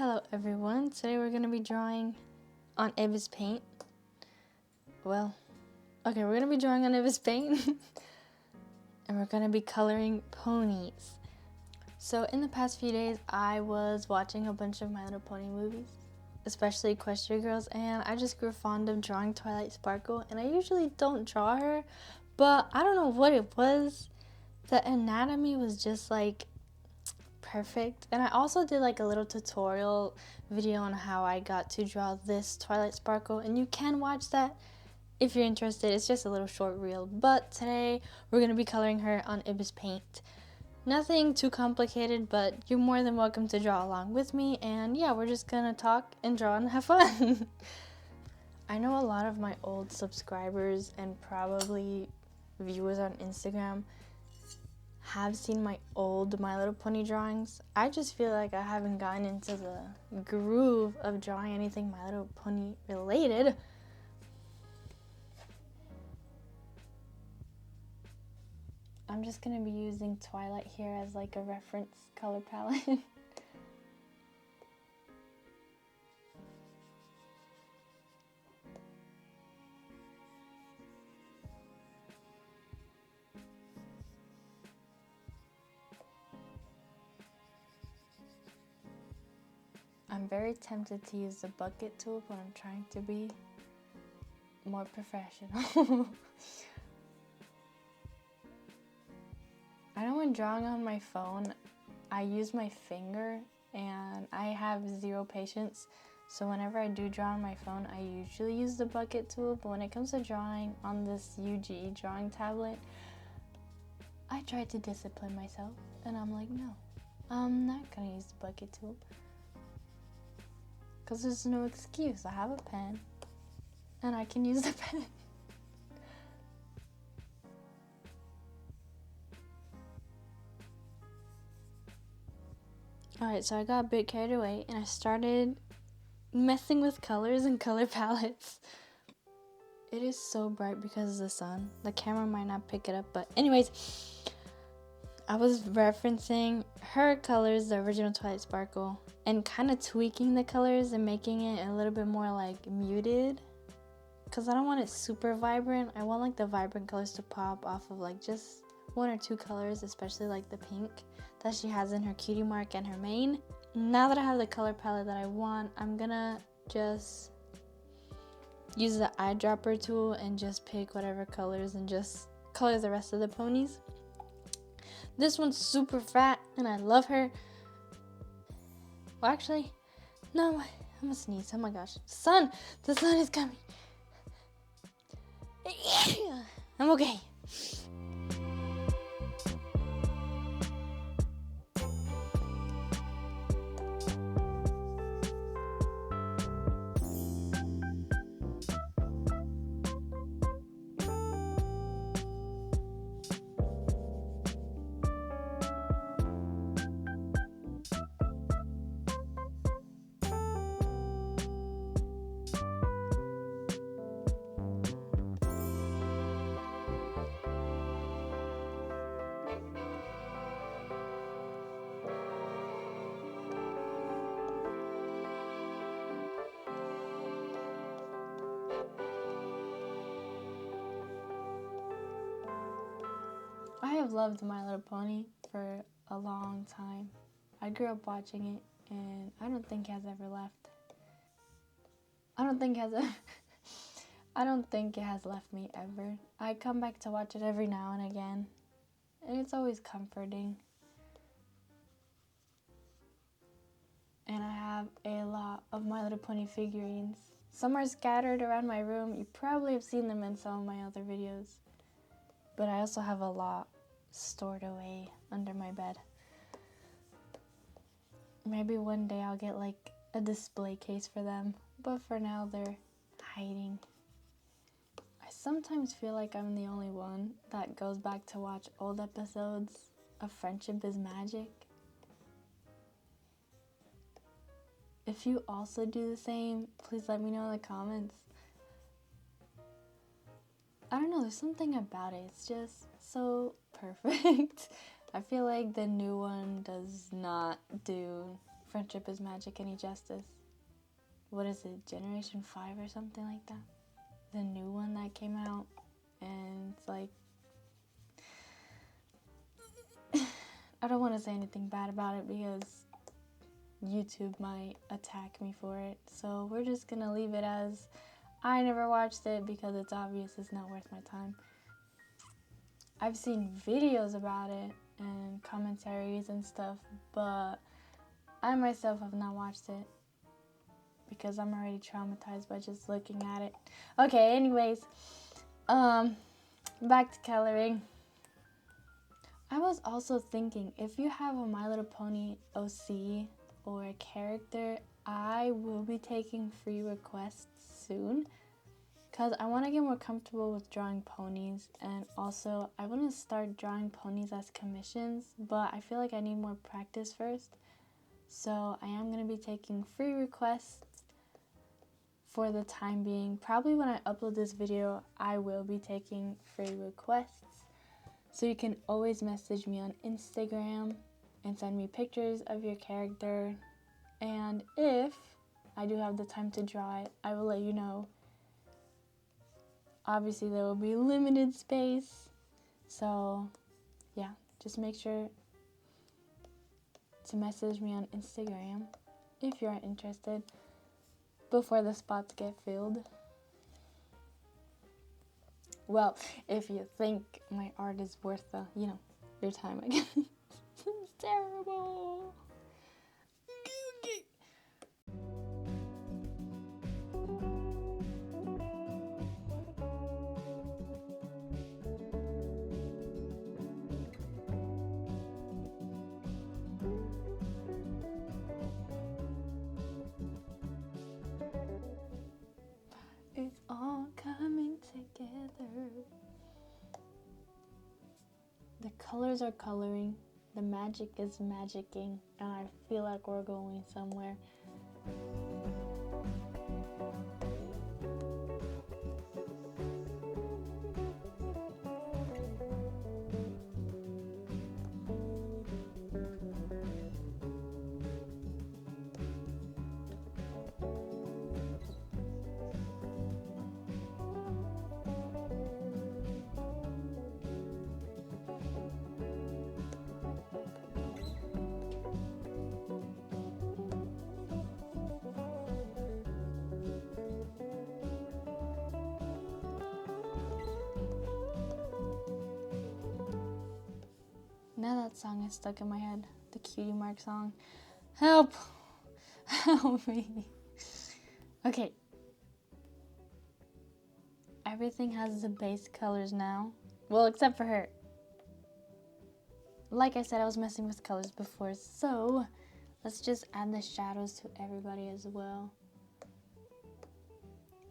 Hello everyone, today we're going to be drawing on Ibis Paint. We're going to be drawing on Ibis Paint and we're going to be coloring ponies. So in the past few days I was watching a bunch of My Little Pony movies, especially Equestria Girls, and I just grew fond of drawing Twilight Sparkle, and I usually don't draw her, but I don't know what it was. The anatomy was just like perfect. And I also did like a little tutorial video on how I got to draw this Twilight Sparkle, and you can watch that if you're interested. It's just a little short reel, but today we're going to be coloring her on Ibis Paint. Nothing too complicated, but you're more than welcome to draw along with me, and yeah, we're just gonna talk and draw and have fun. I know a lot of my old subscribers and probably viewers on Instagram have seen my old My Little Pony drawings. I just feel like I haven't gotten into the groove of drawing anything My Little Pony related. I'm just going to be using Twilight here as like a reference color palette. I'm very tempted to use the bucket tool, but I'm trying to be more professional. I know when drawing on my phone, I use my finger and I have zero patience. So whenever I do draw on my phone, I usually use the bucket tool. But when it comes to drawing on this UGE drawing tablet, I try to discipline myself. And I'm like, no, I'm not gonna use the bucket tool. Because there's no excuse. I have a pen and I can use the pen. Alright, so I got a bit carried away and I started messing with colors and color palettes. It is so bright because of the sun. The camera might not pick it up, but anyways, I was referencing her colors, the original Twilight Sparkle, and kind of tweaking the colors and making it a little bit more like muted. Because I don't want it super vibrant. I want like the vibrant colors to pop off of like just one or two colors, especially like the pink that she has in her cutie mark and her mane. Now that I have the color palette that I want, I'm gonna just use the eyedropper tool and just pick whatever colors and just color the rest of the ponies. This one's super fat and I love her. Well, actually, no, I'm gonna sneeze. Oh my gosh. The sun is coming. I'm okay. I have loved My Little Pony for a long time. I grew up watching it and I don't think it has ever left. I don't think it has left me ever. I come back to watch it every now and again, and it's always comforting. And I have a lot of My Little Pony figurines. Some are scattered around my room. You probably have seen them in some of my other videos. But I also have a lot stored away under my bed. Maybe one day I'll get like a display case for them, but for now they're hiding. I sometimes feel like I'm the only one that goes back to watch old episodes of Friendship is Magic. If you also do the same, please let me know in the comments. I don't know, there's something about it. It's just so perfect. I feel like the new one does not do Friendship is Magic Any Justice. What is it, Generation 5 or something like that? The new one that came out, and it's like, I don't want to say anything bad about it because YouTube might attack me for it, so we're just gonna leave it as I never watched it because it's obvious it's not worth my time. I've seen videos about it and commentaries and stuff, but I myself have not watched it because I'm already traumatized by just looking at it. Okay, anyways, back to coloring. I was also thinking, if you have a My Little Pony OC or a character, I will be taking free requests soon because I want to get more comfortable with drawing ponies, and also I want to start drawing ponies as commissions, but I feel like I need more practice first. So I am going to be taking free requests for the time being. Probably when I upload this video, I will be taking free requests. So you can always message me on Instagram and send me pictures of your character. And if I do have the time to draw it, I will let you know. Obviously, there will be limited space. So yeah, just make sure to message me on Instagram if you're interested before the spots get filled. Well, if you think my art is worth the, your time, I guess. It's terrible. Okay. It's all coming together. The colors are coloring, the magic is magicking, and I feel like we're going somewhere. Now that song is stuck in my head, the Cutie Mark song. Help! Help me. Okay. Everything has the base colors now. Well, except for her. Like I said, I was messing with colors before, so let's just add the shadows to everybody as well.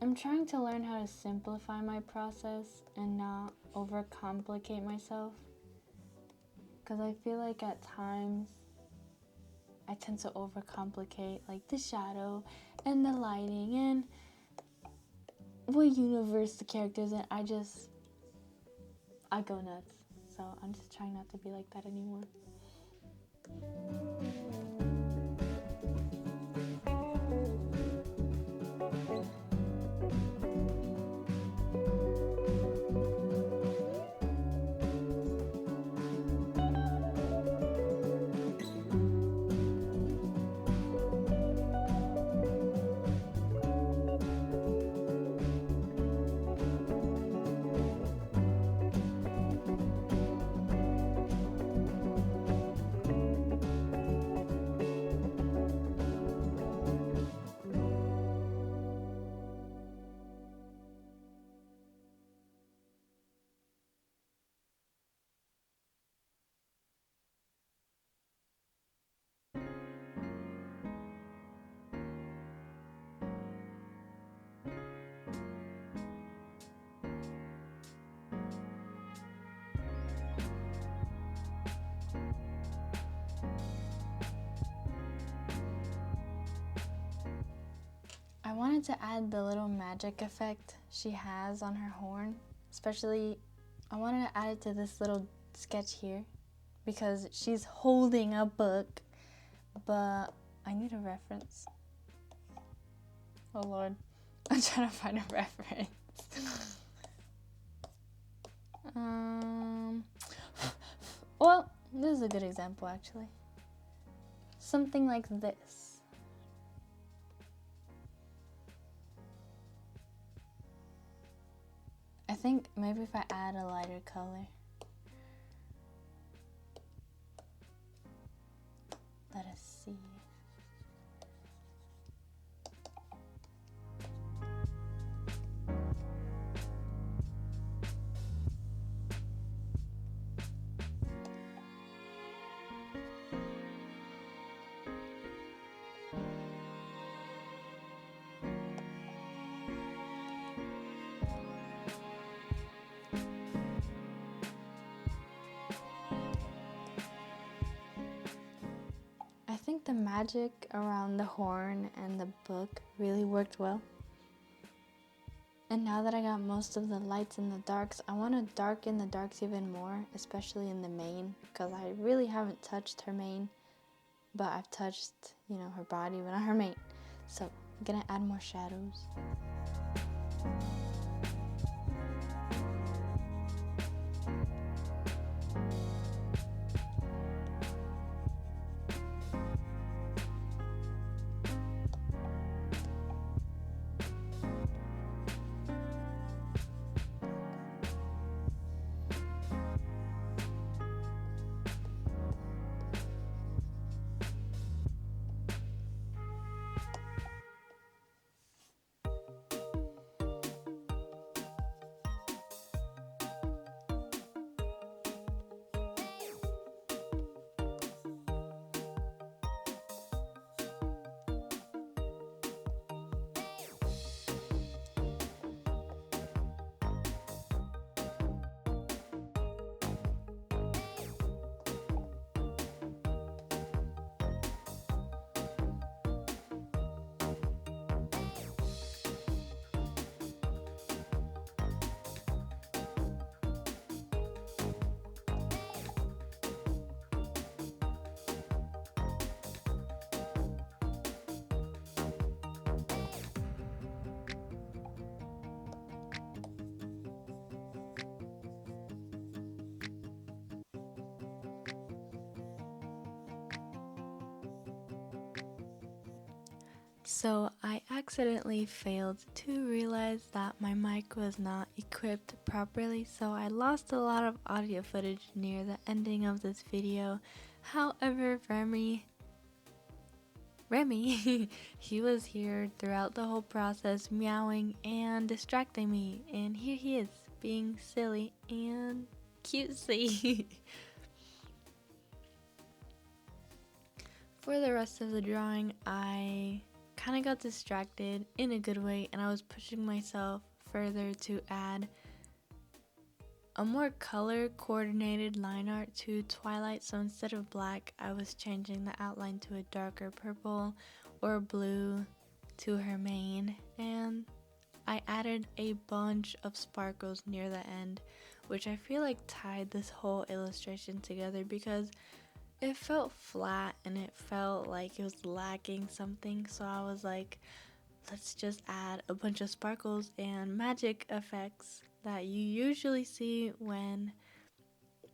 I'm trying to learn how to simplify my process and not overcomplicate myself, because I feel like at times I tend to overcomplicate, like the shadow and the lighting and what universe the characters in. I go nuts. So I'm just trying not to be like that anymore. I wanted to add the little magic effect she has on her horn. Especially, I wanted to add it to this little sketch here because she's holding a book, but I need a reference. Oh Lord, I'm trying to find a reference. Well, this is a good example actually. Something like this. I think maybe if I add a lighter color. Let us see. I think the magic around the horn and the book really worked well. And now that I got most of the lights and the darks, I want to darken the darks even more, especially in the mane, because I really haven't touched her mane, but I've touched, her body, but not her mane. So I'm gonna add more shadows. So I accidentally failed to realize that my mic was not equipped properly, so I lost a lot of audio footage near the ending of this video. However, Remy, he was here throughout the whole process, meowing and distracting me, and here he is, being silly and cutesy. For the rest of the drawing, I kind of got distracted in a good way, and I was pushing myself further to add a more color coordinated line art to Twilight. So instead of black, I was changing the outline to a darker purple or blue to her mane, and I added a bunch of sparkles near the end, which I feel like tied this whole illustration together because it felt flat and it felt like it was lacking something. So I was like, let's just add a bunch of sparkles and magic effects that you usually see when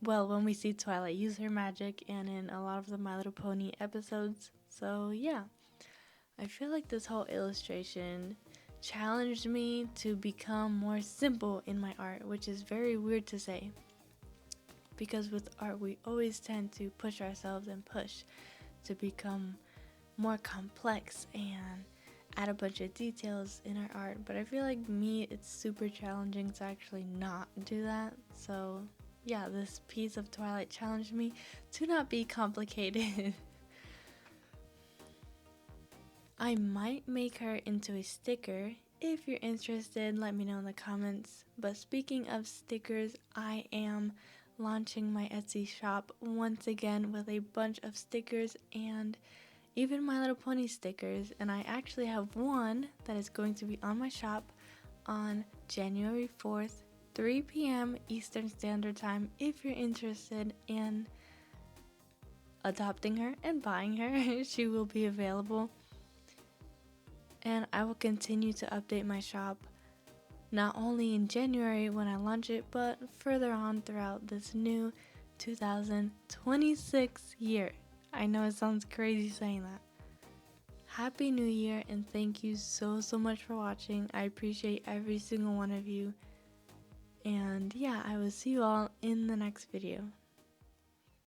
we see Twilight use her magic and in a lot of the My Little Pony episodes. So yeah, I feel like this whole illustration challenged me to become more simple in my art, which is very weird to say. Because with art, we always tend to push ourselves and push to become more complex and add a bunch of details in our art. But I feel like it's super challenging to actually not do that. So yeah, this piece of Twilight challenged me to not be complicated. I might make her into a sticker. If you're interested, let me know in the comments. But speaking of stickers, I am launching my Etsy shop once again with a bunch of stickers and even My Little Pony stickers, and I actually have one that is going to be on my shop on January 4th, 3 p.m. Eastern Standard Time if you're interested in adopting her and buying her. She will be available. And I will continue to update my shop, not only in January when I launch it, but further on throughout this new 2026 year. I know it sounds crazy saying that. Happy New Year, and thank you so much for watching. I appreciate every single one of you. And yeah, I will see you all in the next video.